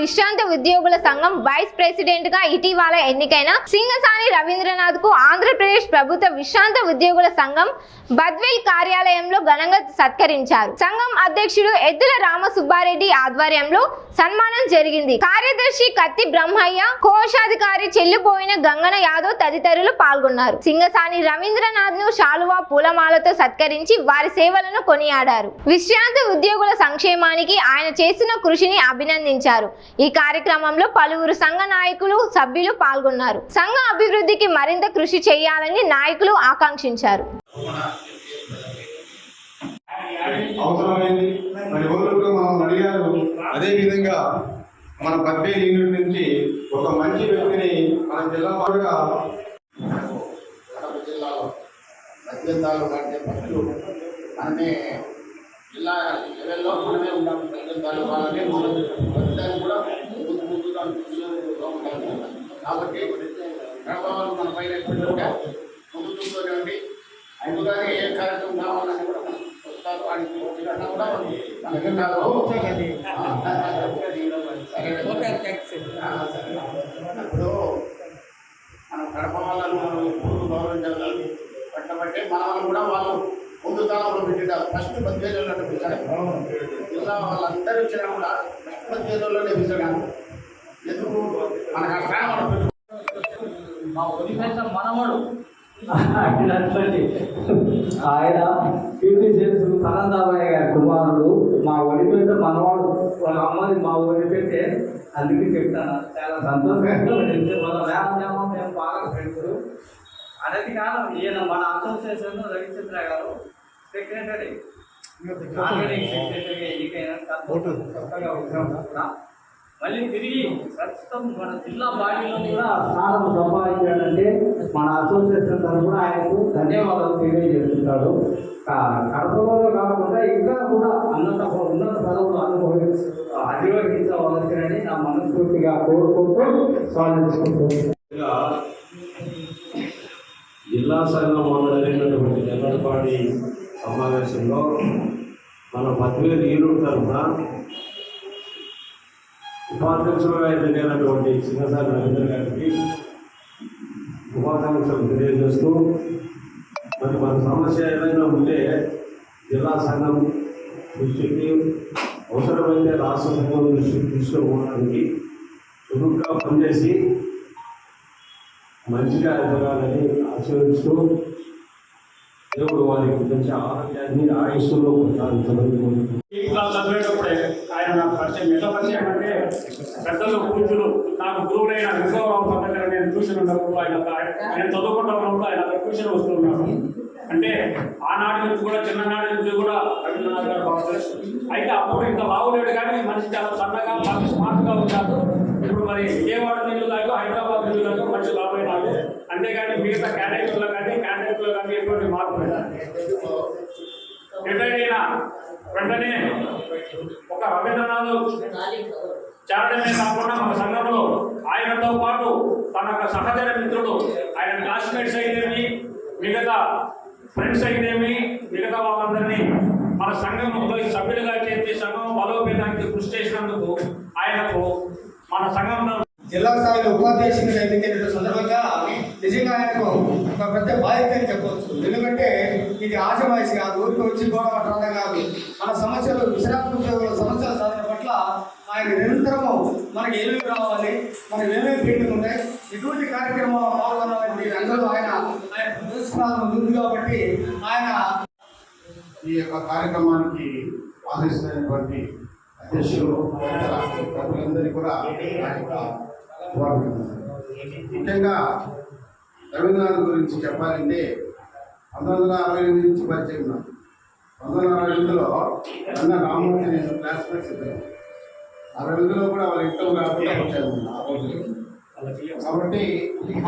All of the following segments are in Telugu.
విశ్రాంత ఉద్యోగుల సంఘం వైస్ ప్రెసిడెంట్ గా ఇటీవల ఎన్నికైన సింగసాని రవీంద్రనాథ్ కు ఆంధ్రప్రదేశ్ ప్రభుత్వ విశ్రాంత ఉద్యోగుల సంఘం బద్వేల్ కార్యాలయంలో ఘనంగా సత్కరించారు. సంఘం అధ్యక్షుడు ఎద్దుల రామసుబ్బారెడ్డి ఆధ్వర్యంలో సన్మానం జరిగింది. కార్యదర్శి కత్తి బ్రహ్మయ్య, కోశాధికారి చెల్లిపోయిన గంగన యాదవ్ తదితరులు పాల్గొన్నారు. సింగసాని రవీంద్రనాథ్ ను శాలువా పూలమాలతో సత్కరించి వారి సేవలను కొనియాడారు. విశ్రాంత ఉద్యోగుల సంక్షేమానికి ఆయన చేసిన కృషిని అభినందించారు. ఈ కార్యక్రమంలో పలువురు సంఘ నాయకులు, సభ్యులు పాల్గొన్నారు. సంఘ అభివృద్ధికి మరింత కృషి చేయాలని నాయకులు ఆకాంక్షించారు. అదే విధంగా మన బద్వేల్ యూనిట్ నుంచి ఒక మంచి వ్యక్తిని మన జిల్లా వారుగా జిల్లాలో ప్రతినిధాలు కంటే ఫస్ట్ మనమే జిల్లా లెవెల్లో మనమే ఉన్నాము. ప్రతినిధాలు వాళ్ళనే ప్రతిదాన్ని కూడా ముందుగా ఉంటాము. కాబట్టి ప్రభావాలు మన పైన ఎప్పుడుగా ముందు చూస్తూనే ఉండి అందుకని ఏ కార్యక్రమం కావాలని కూడా వస్తారు. వాడికి వచ్చినా కూడా మన జిల్లాలో ఇప్పుడు మనం కడప వాళ్ళను మనం ఎప్పుడు గౌరవించాలి. పట్టబట్టే మన వాళ్ళు కూడా వాళ్ళు ముందు స్థానంలో పెట్టినారు. ఫస్ట్ బద్వేలులో పెట్టారు. జిల్లా వాళ్ళందరూ వచ్చినా కూడా ఫస్ట్ బద్వేలులోనే పెట్టారు. ఎందుకు మనకు ఆ స్థానం మా ఒడిపెట్ట మనవడు ఆయన కీర్తి చేస్తూ తనందాబాయ్ గారి కుమారుడు. మా ఒడిపెట్ట మనవాడు, వాళ్ళ అమ్మది మా ఒడిపెట్టే. అందుకే చెప్తాను, చాలా సంతోషంగా వాళ్ళ వ్యాయామం మేము బాగా ఫ్రెండ్స్. అనేది కాలం ఈయన మన అసోసియేషన్ రవిచంద్ర గారు సెక్రటరీ, కొత్తగా ఉద్యోగం కూడా మళ్ళీ తిరిగి ప్రస్తుతం మన జిల్లా బాడీలో కూడా స్థానం సంపాదించాడంటే మన అసోసియేషన్ తరఫున ఆయనకు ధన్యవాదాలు తెలియజేస్తున్నాడు. కడపలో కాకుండా ఇంకా కూడా ఉన్నత పదవులు అధిరోహించవలసినని నా మనస్ఫూర్తిగా కోరుకుంటూ స్వాగతించుకుంటున్నాను. జిల్లా సంఘం మొదలైనటువంటి జనరల్పాడి సమావేశంలో మన బద్వేల్ యూనిట్ తరఫున ఉపాధ్యక్షులుగా ఎన్నికైనటువంటి సింగసాని రవీంద్ర గారికి శుభాకాంక్షలు తెలియజేస్తూ, మరి మన సమస్య ఏదైనా ఉంటే జిల్లా సంఘం దృష్టికి, అవసరమైతే రాష్ట్ర సంఘం దృష్టికి తీసుకుపోవడానికి చురుగ్గా పనిచేసి మంచిగా ఎదగాలని ఆశీర్వదిస్తూ దేవుడు వారికి మంచి ఆరోగ్యాన్ని ఆయుష్లో కొనసాగించడం. చదివేటప్పుడే ఆయన నాకు పరిచయం. ఎలా పరిచయం అంటే పెద్దలు పూజలు నాకు గురువులైన విశ్వరావు దగ్గర నేను ట్యూషన్ ఉన్నప్పుడు నేను చదువుకుంటున్నప్పుడు ఆయన ట్యూషన్ వస్తున్నాను. అంటే ఆనాటి నుంచి కూడా చిన్ననాటి నుంచి కూడా రవీంద్రనాథ్ గారు బాగా తెలుసు. అయితే అప్పుడు ఇంత బాగులేడు కానీ మనిషి చాలా సన్నగా మంచి స్మార్ట్గా ఉంటారు. ఇప్పుడు మరి విజయవాడ నీళ్ళు లాగా హైదరాబాద్ నీళ్ళు లాగా మంచి లాభైనాడు. అంతేగాని మిగతా క్యాండిడేట్లో కానీ ఎటువంటి మార్పు లేదు. రిటైర్ అయిన వెంటనే ఒక రవీంద్రనాథ్ చేరడమే కాకుండా మన సంఘంలో ఆయనతో పాటు తన సహచర మిత్రుడు, ఆయన క్లాస్మేట్స్ అయితేమి, మిగతా ఫ్రెండ్స్ అయితేమి, మిగతా వాళ్ళందరినీ మన సంఘంలో సభ్యులుగా చేసి సంఘం బలోపేతానికి కృషి చేసినందుకు ఆయనకు మన సంఘంలో జిల్లా స్థాయిలో ఉపాధ్యక్షునిగా ఎన్నికైన సందర్భంగా నిజంగా ఆయనకు ఒక పెద్ద బాధ్యత అని చెప్పవచ్చు. ఎందుకంటే ఇది ఆశమాయిషి కాదు, ఊరికి వచ్చి గోడ రావడం కాదు. మన సమస్యలు, విశ్రాంతి ఉద్యోగుల సమస్యల సాధన పట్ల ఆయన నిరంతరము మనకి ఏమేమి రావాలి, మనకి ఏమేమి పెండింగ్ ఉంటాయి, ఇటువంటి కార్యక్రమంలో పాల్గొనాలని అందరూ ఆయన ప్రదర్శనాలు ఉంది. కాబట్టి ఆయన ఈ యొక్క కార్యక్రమానికి ఆశిస్తున్నటువంటి అధ్యక్షులు ప్రజలందరికీ కూడా ముఖ్యంగా రవీంద్రనాథ్ గురించి చెప్పాలంటే 1968 నుంచి పరిచయం ఉన్నాను. 1968లో అన్న రామూర్తి నేను క్లాస్మేట్స్ ఇద్దరు. 62లో కూడా వాళ్ళ ఇంట్లో రాకుండా వచ్చాను ఆ రోజు. కాబట్టి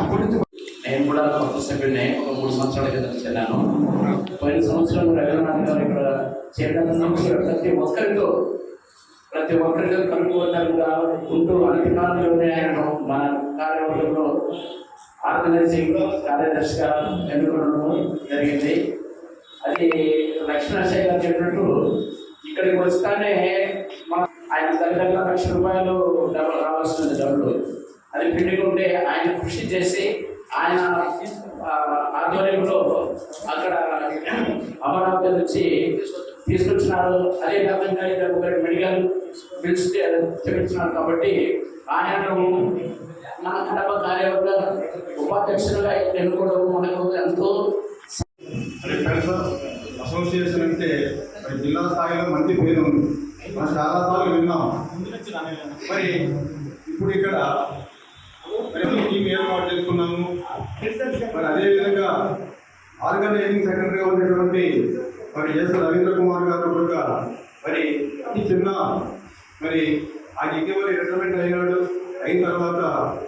అప్పటి నుంచి నేను కూడా కొత్త సభ్యుడిని ఒక 3 సంవత్సరాల క్రితం చెల్లాను. పోయిన సంవత్సరం రవీంద్రనాథ్ గారు ఇక్కడ చేరడానికి ప్రతి ఒక్కరితో కనుగోలుగా ఉంటూ అన్ని కాలంలోనే ఆయన మన కార్యవర్గంలో ఆర్గనైజింగ్ కార్యదర్శిగా ఎన్నుకోవడం జరిగింది. అది లక్ష్మణశయ్య గారు చెప్పినట్టు ఇక్కడికి వస్తానే మన ఆయన తల్లిదండ్రుల ₹1,00,000 డబ్బులు రావాల్సింది డబ్బులు అది పెండింగ్ ఉంటే ఆయన కృషి చేసి ఆయన ఆధ్వర్యంలో అక్కడ అమరావతి నుంచి తీసుకొచ్చినారు. అదే కాకుండా ఇక్కడ ఒకటి మెడికల్ బిల్స్ చేపించినారు. కాబట్టి ఆయనను మన కడప కార్యవర్గ ఉపాధ్యక్షులుగా ఎన్నుకోవడం మనకు ఎంతో అసోసియేషన్ అంటే జిల్లా స్థాయిలో మంచి పేరు ఉంది. మనం చాలాసార్లు విన్నాం. మరి ఇప్పుడు ఇక్కడ టీం ఏర్పాటు చేసుకున్నాము. మరి అదేవిధంగా ఆర్గనైజింగ్ సెక్రటరీగా ఉన్నటువంటి మరి ఎస్ రవీంద్ర కుమార్ గారు కూడా మరి అతి చిన్న మరి ఆయన ఇటీవల రిటైర్మెంట్ అయిన తర్వాత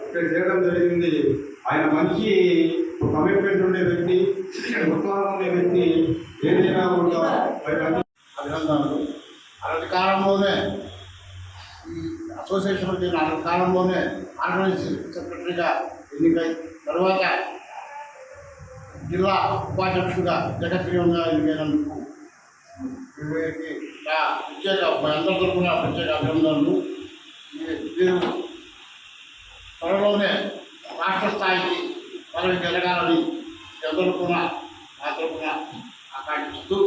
ఇక్కడ చేయడం జరిగింది. ఆయన మంచి కమిట్మెంట్ ఉండే వ్యక్తి, ఉత్సాహం ఉండే వ్యక్తి, ఏదైనా కూడా మరి అభినందనలు. అలాంటి కాలంలోనే ఈ అసోసియేషన్ అలాంటి కాలంలోనే ఆర్గనైజింగ్ సెక్రటరీగా ఎన్నికై తర్వాత జిల్లా ఉపాధ్యక్షుడిగా జగత్ప్రియంగా ఎన్నికైనందుకు వీరికి ప్రత్యేక అందరి తరఫున ప్రత్యేక అభినందనలు. మీరు త్వరలోనే రాష్ట్ర స్థాయికి పదవికి ఎదగాలని అందరూ కూడా ఆ తరఫున ఆకాంక్షిస్తూ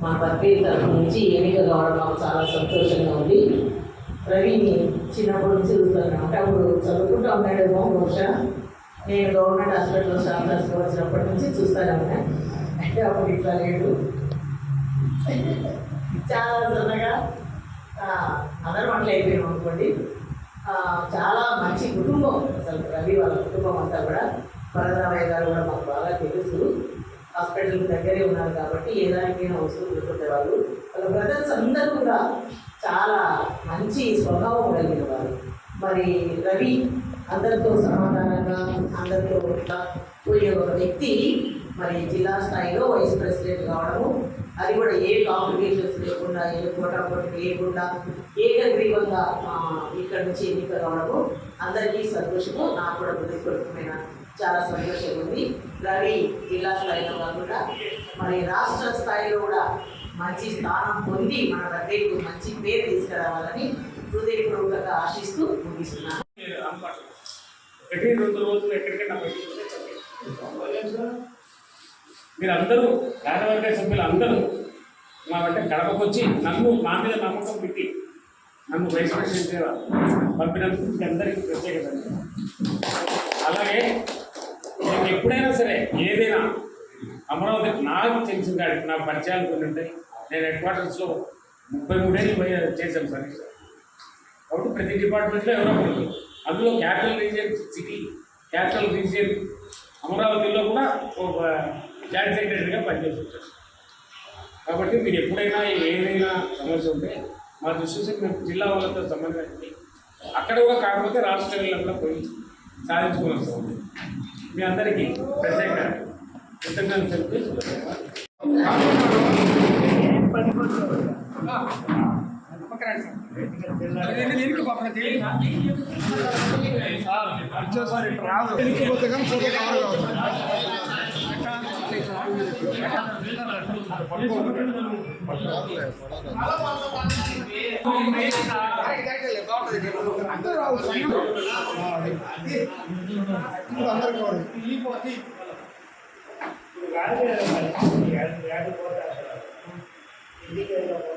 మా పత్రి తరఫు నుంచి ఎన్నిక కావడం మాకు చాలా సంతోషంగా ఉంది. రవిని చిన్నప్పటి నుంచి చూస్తాను. అంటే అప్పుడు చదువుకుంటూ ఉన్నాడేమో బహుశా. నేను గవర్నమెంట్ హాస్పిటల్లో స్టాఫ్ నర్స్గా వచ్చినప్పటి నుంచి చూస్తానే ఉన్నా. అంటే అప్పుడు ఇట్లా లేడు, చాలా సన్నగా అందరం అట్లా అయిపోయాం అనుకోండి. చాలా మంచి కుటుంబం అసలు రవి వాళ్ళ కుటుంబం అంతా కూడా. పరదామయ్య గారు కూడా మాకు బాగా తెలుసు. హాస్పిటల్ దగ్గరే ఉన్నారు కాబట్టి ఏ దానికైనా వస్తువులు పెట్టుకునేవాళ్ళు. వాళ్ళ బ్రదర్స్ అందరూ కూడా చాలా మంచి స్వభావం కలిగిన వారు. మరి రవి అందరితో సమాధానంగా అందరితో పోయే ఒక వ్యక్తి మరి జిల్లా స్థాయిలో వైస్ ప్రెసిడెంట్ కావడము, అది కూడా ఏ కాంప్లికేషన్స్ లేకుండా, ఏ పోటాపోటీ లేకుండా ఏకగ్రీవంగా ఇక్కడ నుంచి ఎన్నిక కావడము అందరికీ సంతోషము. నాకు కూడా హృదయపూర్వకమైన చాలా సంతోషంగా ఉంది. రవి జిల్లా స్థాయిలో కాకుండా మరి రాష్ట్ర స్థాయిలో కూడా మంచి స్థానం పొంది మన దగ్గరకు మంచి పేరు తీసుకురావాలని హృదయపూర్వకంగా ఆశిస్తూ ముగిస్తున్నాను. ఎక్కడికి 2 రోజులు ఎక్కడికైనా మీరు అందరూ కార్యవర్గ సభ్యులు అందరూ మా అంటే కడపకు వచ్చి నన్ను నా మీద నమ్మకం పెట్టి నన్ను వైస్ ప్రెసిడెంట్గా పంపినందుకు అందరికీ ప్రత్యేకత. అలాగే నేను ఎప్పుడైనా సరే ఏదైనా అమరావతి నాకు తెలిసిన కాడికి నా పరిచయాలు కొన్ని ఉంటాయి. నేను హెడ్ క్వార్టర్స్లో 33 ఏళ్ళు చేశాను సర్వీస్. కాబట్టి ప్రతి డిపార్ట్మెంట్లో ఎవరో ఒకరు, అందులో capital region city, capital region అమరావతిలో కూడా ఒక జాయింట్ సెక్రటరీగా పనిచేసి వచ్చాను. కాబట్టి మీరు ఎప్పుడైనా ఏదైనా సమస్య ఉంటే మా దృష్టి మేము జిల్లా వాళ్ళతో సంబంధం అక్కడ కూడా కాకపోతే రాష్ట్ర లెవెల్లో కూడా పోయి సాధించుకుని వస్తాం. మీ అందరికీ ప్రత్యేక కృతజ్ఞతలు తెలుపుతూ అందరికీ